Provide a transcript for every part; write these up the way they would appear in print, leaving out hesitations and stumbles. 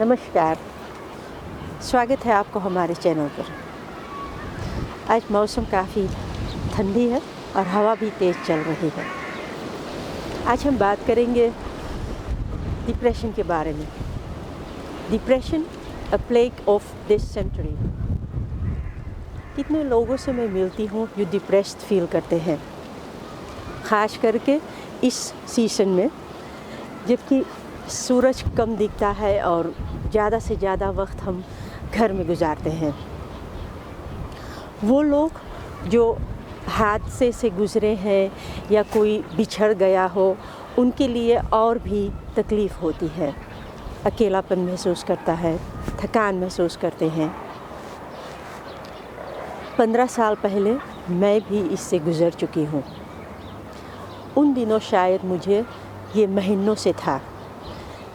नमस्कार, स्वागत है आपको हमारे चैनल पर। आज मौसम काफ़ी ठंडी है और हवा भी तेज़ चल रही है। आज हम बात करेंगे डिप्रेशन के बारे में। Depression, a plague of this century. कितने लोगों से मैं मिलती हूँ जो डिप्रेस्ड फील करते हैं, ख़ास करके इस सीज़न में, जबकि सूरज कम दिखता है और ज़्यादा से ज़्यादा वक्त हम घर में गुजारते हैं। वो लोग जो हादसे से गुज़रे हैं या कोई बिछड़ गया हो, उनके लिए और भी तकलीफ़ होती है। अकेलापन महसूस करता है, थकान महसूस करते हैं। 15 साल पहले मैं भी इससे गुज़र चुकी हूँ। उन दिनों शायद मुझे ये महीनों से था,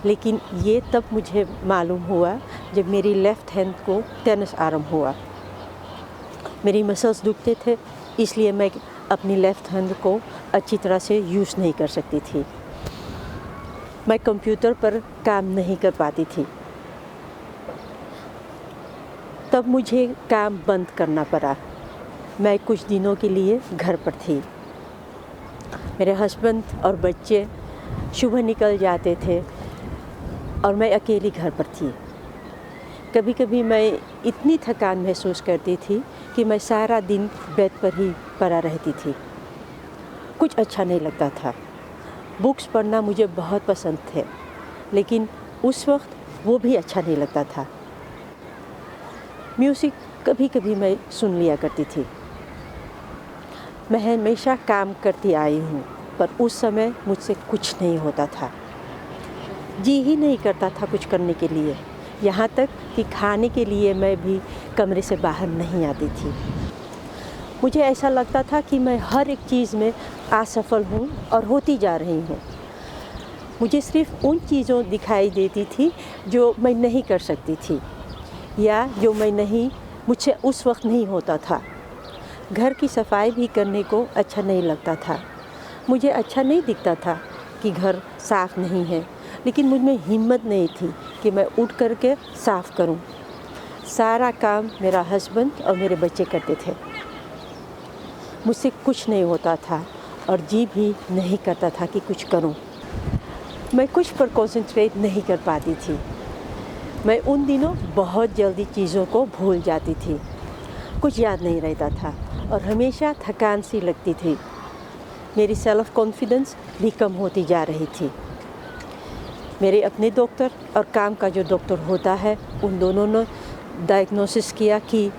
लेकिन ये तब मुझे मालूम हुआ जब मेरी लेफ़्ट हैंड को टेनिस आरंभ हुआ। मेरी मसल्स दुखते थे, इसलिए मैं अपनी लेफ़्ट हैंड को अच्छी तरह से यूज़ नहीं कर सकती थी। मैं कंप्यूटर पर काम नहीं कर पाती थी। तब मुझे काम बंद करना पड़ा। मैं कुछ दिनों के लिए घर पर थी। मेरे हस्बैंड और बच्चे सुबह निकल जाते थे और मैं अकेली घर पर थी। कभी कभी मैं इतनी थकान महसूस करती थी कि मैं सारा दिन बेड पर ही पड़ा रहती थी। कुछ अच्छा नहीं लगता था। बुक्स पढ़ना मुझे बहुत पसंद थे, लेकिन उस वक्त वो भी अच्छा नहीं लगता था। म्यूज़िक कभी कभी मैं सुन लिया करती थी। मैं हमेशा काम करती आई हूँ, पर उस समय मुझसे कुछ नहीं होता था। जी ही नहीं करता था कुछ करने के लिए। यहाँ तक कि खाने के लिए मैं भी कमरे से बाहर नहीं आती थी। मुझे ऐसा लगता था कि मैं हर एक चीज़ में असफल हूँ और होती जा रही हूँ। मुझे सिर्फ उन चीज़ों दिखाई देती थी जो मैं नहीं कर सकती थी या जो मुझसे उस वक्त नहीं होता था। घर की सफाई भी करने को अच्छा नहीं लगता था। मुझे अच्छा नहीं दिखता था कि घर साफ़ नहीं है, लेकिन मुझ में हिम्मत नहीं थी कि मैं उठ करके साफ़ करूं। सारा काम मेरा हस्बैंड और मेरे बच्चे करते थे। मुझसे कुछ नहीं होता था और जी भी नहीं करता था कि कुछ करूं। मैं कुछ पर कंसंट्रेट नहीं कर पाती थी। मैं उन दिनों बहुत जल्दी चीज़ों को भूल जाती थी। कुछ याद नहीं रहता था और हमेशा थकान सी लगती थी। मेरी सेल्फ़ कॉन्फिडेंस भी कम होती जा रही थी। मेरे अपने डॉक्टर और काम का जो डॉक्टर होता है, उन दोनों ने डायग्नोसिस किया कि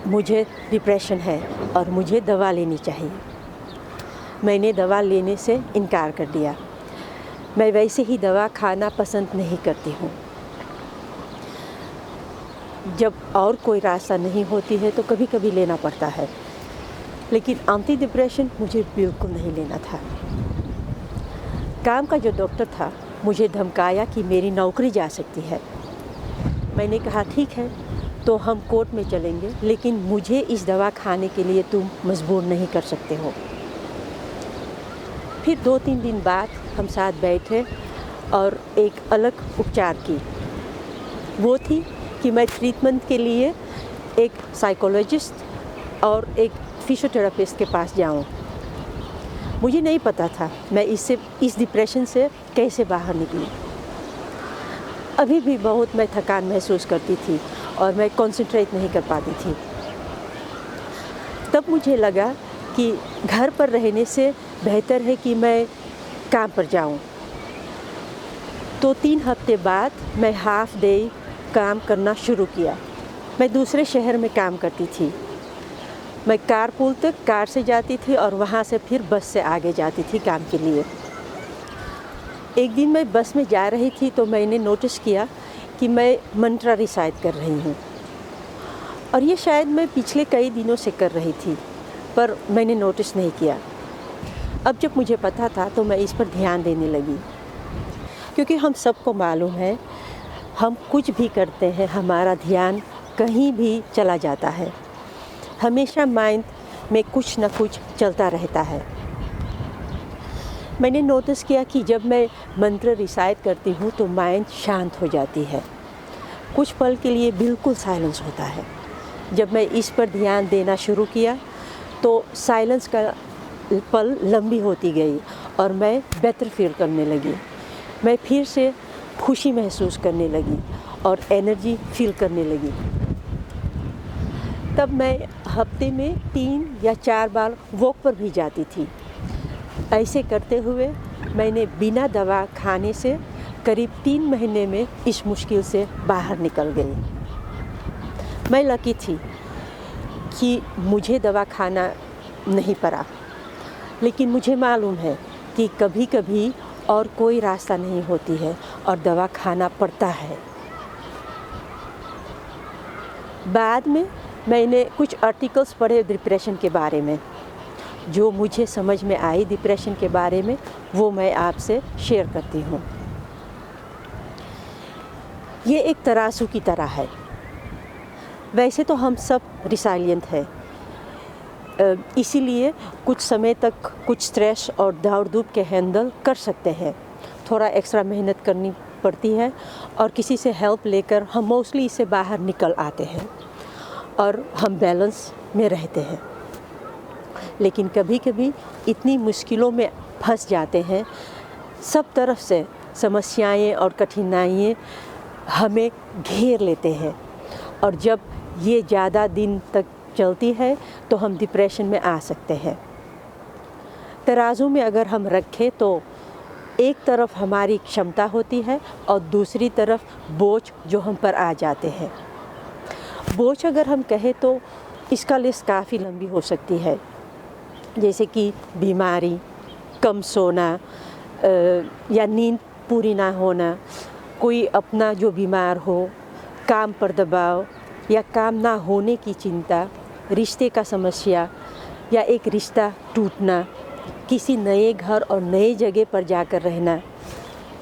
मुझे डिप्रेशन है और मुझे दवा लेनी चाहिए। मैंने दवा लेने से इनकार कर दिया। मैं वैसे ही दवा खाना पसंद नहीं करती हूँ। जब और कोई रास्ता नहीं होती है तो कभी कभी लेना पड़ता है, लेकिन एंटी डिप्रेशन मुझे बिल्कुल नहीं लेना था। काम का जो डॉक्टर था मुझे धमकाया कि मेरी नौकरी जा सकती है। मैंने कहा ठीक है, तो हम कोर्ट में चलेंगे, लेकिन मुझे इस दवा खाने के लिए तुम मजबूर नहीं कर सकते हो। फिर 2-3 दिन बाद हम साथ बैठे और एक अलग उपचार की। वो थी कि मैं ट्रीटमेंट के लिए एक साइकोलॉजिस्ट और एक फिजियोथेरेपिस्ट के पास जाऊं। मुझे नहीं पता था मैं इस डिप्रेशन से कैसे बाहर निकलूं। अभी भी बहुत मैं थकान महसूस करती थी और मैं कंसंट्रेट नहीं कर पाती थी। तब मुझे लगा कि घर पर रहने से बेहतर है कि मैं काम पर जाऊं। तो 3 हफ्ते बाद मैं हाफ डे काम करना शुरू किया। मैं दूसरे शहर में काम करती थी। मैं कारपूल तक कार से जाती थी और वहाँ से फिर बस से आगे जाती थी काम के लिए। एक दिन मैं बस में जा रही थी तो मैंने नोटिस किया कि मैं मंत्रा रिसाइट कर रही हूँ, और ये शायद मैं पिछले कई दिनों से कर रही थी, पर मैंने नोटिस नहीं किया। अब जब मुझे पता था तो मैं इस पर ध्यान देने लगी, क्योंकि हम सबको मालूम है, हम कुछ भी करते हैं हमारा ध्यान कहीं भी चला जाता है। हमेशा माइंड में कुछ ना कुछ चलता रहता है। मैंने नोटिस किया कि जब मैं मंत्र रिसाइट करती हूँ तो माइंड शांत हो जाती है। कुछ पल के लिए बिल्कुल साइलेंस होता है। जब मैं इस पर ध्यान देना शुरू किया तो साइलेंस का पल लंबी होती गई और मैं बेहतर फील करने लगी। मैं फिर से खुशी महसूस करने लगी और एनर्जी फील करने लगी। तब मैं हफ्ते में 3 या 4 बार वॉक पर भी जाती थी। ऐसे करते हुए मैंने बिना दवा खाने से करीब 3 महीने में इस मुश्किल से बाहर निकल गई। मैं लकी थी कि मुझे दवा खाना नहीं पड़ा, लेकिन मुझे मालूम है कि कभी कभी और कोई रास्ता नहीं होती है और दवा खाना पड़ता है। बाद में मैंने कुछ आर्टिकल्स पढ़े डिप्रेशन के बारे में, जो मुझे समझ में आई डिप्रेशन के बारे में, वो मैं आपसे शेयर करती हूँ। ये एक तराजू की तरह है। वैसे तो हम सब रिसाइलिएंट है, इसीलिए कुछ समय तक कुछ स्ट्रेस और दौड़ धूप के हैंडल कर सकते हैं। थोड़ा एक्स्ट्रा मेहनत करनी पड़ती है और किसी से हेल्प लेकर हम मोस्टली इससे बाहर निकल आते हैं और हम बैलेंस में रहते हैं। लेकिन कभी कभी इतनी मुश्किलों में फंस जाते हैं, सब तरफ से समस्याएं और कठिनाइयाँ हमें घेर लेते हैं और जब ये ज़्यादा दिन तक चलती है तो हम डिप्रेशन में आ सकते हैं। तराजू में अगर हम रखें तो एक तरफ हमारी क्षमता होती है और दूसरी तरफ बोझ जो हम पर आ जाते हैं। बोझ अगर हम कहें तो इसका लिस्ट काफ़ी लंबी हो सकती है, जैसे कि बीमारी, कम सोना या नींद पूरी ना होना, कोई अपना जो बीमार हो, काम पर दबाव या काम ना होने की चिंता, रिश्ते का समस्या या एक रिश्ता टूटना, किसी नए घर और नए जगह पर जाकर रहना,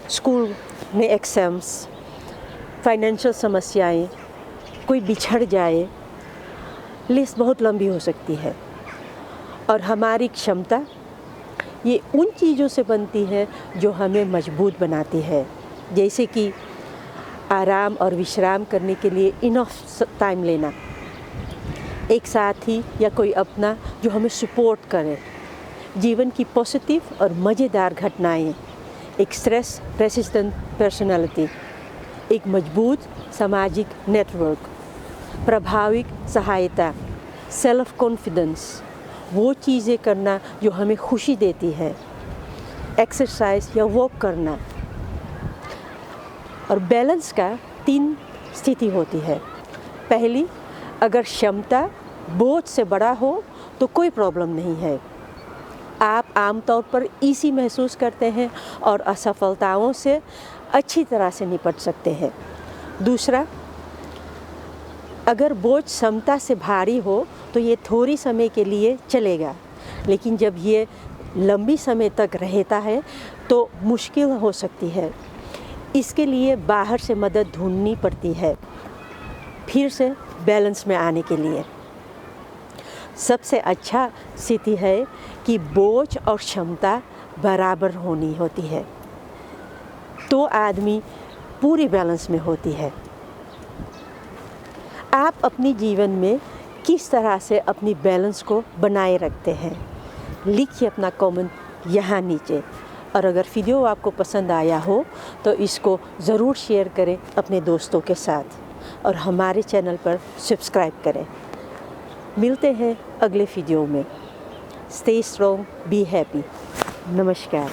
स्कूल में एग्ज़ाम्स, फाइनेंशियल समस्याएं, कोई बिछड़ जाए, लिस्ट बहुत लंबी हो सकती है। और हमारी क्षमता ये उन चीज़ों से बनती है जो हमें मजबूत बनाती है, जैसे कि आराम और विश्राम करने के लिए इनफ टाइम लेना, एक साथी या कोई अपना जो हमें सपोर्ट करे, जीवन की पॉजिटिव और मज़ेदार घटनाएं, एक स्ट्रेस रेसिस्टेंट पर्सनालिटी, एक मजबूत सामाजिक नेटवर्क, प्रभावी सहायता, सेल्फ कॉन्फिडेंस, वो चीज़ें करना जो हमें खुशी देती है, एक्सरसाइज या वॉक करना। और बैलेंस का 3 स्थिति होती है। पहली, अगर क्षमता बोझ से बड़ा हो तो कोई प्रॉब्लम नहीं है, आप आमतौर पर इसी महसूस करते हैं और असफलताओं से अच्छी तरह से निपट सकते हैं। दूसरा, अगर बोझ क्षमता से भारी हो तो ये थोड़ी समय के लिए चलेगा, लेकिन जब ये लंबी समय तक रहता है तो मुश्किल हो सकती है। इसके लिए बाहर से मदद ढूंढनी पड़ती है फिर से बैलेंस में आने के लिए। सबसे अच्छा स्थिति है कि बोझ और क्षमता बराबर होनी होती है, तो आदमी पूरी बैलेंस में होती है। आप अपने जीवन में किस तरह से अपनी बैलेंस को बनाए रखते हैं, लिखिए अपना कमेंट यहाँ नीचे। और अगर वीडियो आपको पसंद आया हो तो इसको ज़रूर शेयर करें अपने दोस्तों के साथ और हमारे चैनल पर सब्सक्राइब करें। मिलते हैं अगले वीडियो में। Stay strong, be happy. नमस्कार।